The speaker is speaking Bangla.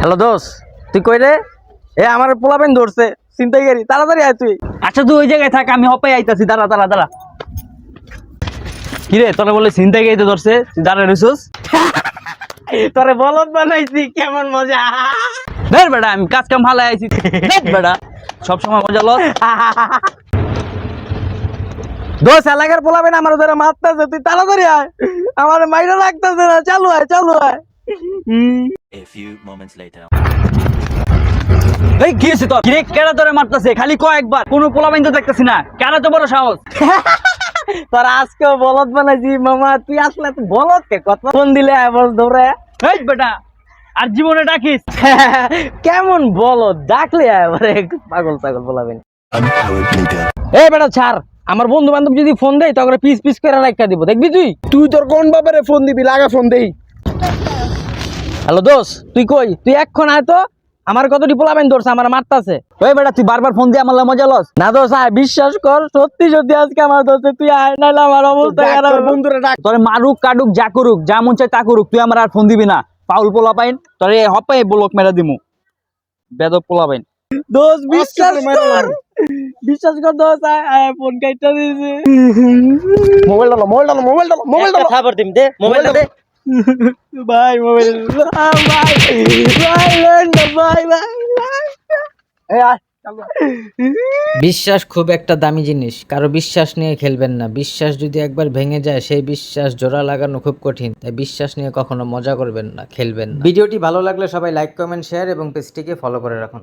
হ্যালো দোষ, তুই কই রে? এ আমার পোলাপেন ধরছে ছিনতাইকারী, তাড়াতাড়ি আয় তুই। আচ্ছা তুই ওই জায়গায় থাক, আমি হপাই আইতাছি। দাঁড়া দাঁড়া দাঁড়া। কিরে তোরা বলে ছিনতাইকারী ধরছে, তুই দাঁড়া রইছস? তোরে বলদ বানাইছি, কেমন মজা। ধর বেটা, আমি কাজ কাম ভালো আইছি। ধর বেটা, সবসময় মজা লস। দোষ, এলাকার পোলাপেন আমার ধরে মারতেছে, তুই তাড়াতাড়ি আয়। আমার মাইরা লাগতেছে না, চালু আয় চালু আয়। A few moments later. এই কি হইছে তোর? কিরে কেডা তোরে মারতাছে? খালি কয়েকবার, কোনো পোলাপাইন তো দেখতাছি না। কেডা তো বড় সাহস? তোর আজকেও বলদ বানাইছি মামা, তুই আসলে তুই বলদ কে কত ফোন দিলে আয় বল ধরে। এই বেটা, আর জীবনে ডাকিস? কেমন বলদ, ডাকলে আয় এবারে, পাগল ছাগল পোলাপেন। An hour later. এই বেটা ছাড়, আমার বন্ধু বান্ধব যদি ফোন দেয় তখন পিস পিস করে রাখা দিব, দেখবি তুই। তুই তোর কোন বাবারে ফোন দিবি? লাগা ফোন দেই। হ্যালো দোষ, তুই কই? তুই এক্ষণ আয় তো, আমার কতটি পোলাপেন ধরছে, আমার মারতাছে। ওই বেটা, তুই বারবার ফোন দিয়ে আমার লাগে মজা লস। না দোষ আয়, বিশ্বাস কর, সত্যি সত্যি আজকে আমার ধরছে, তুই আয়, নাহলে আমার অবস্থা ডাক খারাপ। তোর বন্ধুরে ডাক। তোরে মারুক কাটুক যা করুক, যা মন চায় তা করুক, তুই আমার আর ফোন দিবি না। পাউল পোলাপাইন, তোরে হপাই ব্লক মেরা দিমু। বেদব পোলাপাইন। দোষ বিশ্বাস আজকে তোরে কর, বিশ্বাস কর দোষ, আয় আয়, ফোন কাইটা দিয়েছে। মোবাইল ডালো, মোবাইল ডালো, মোবাইল ডালো, মোবাইল ডালো। খবর দিম দে, মোবাইল দে ভাই, মোবাইল ভাই ভাই ভাই ভাই। এই আয়, চালু আয়। বিশ্বাস খুব একটা দামি জিনিস, কারো বিশ্বাস নিয়ে খেলবেন না। বিশ্বাস যদি একবার ভেঙে যায়, সেই বিশ্বাস জোড়া লাগানো খুব কঠিন। তাই বিশ্বাস নিয়ে কখনো মজা করবেন না, খেলবেন না। ভিডিওটি ভালো লাগলে সবাই লাইক কমেন্ট শেয়ার এবং পেজটিকে ফলো করে রাখুন।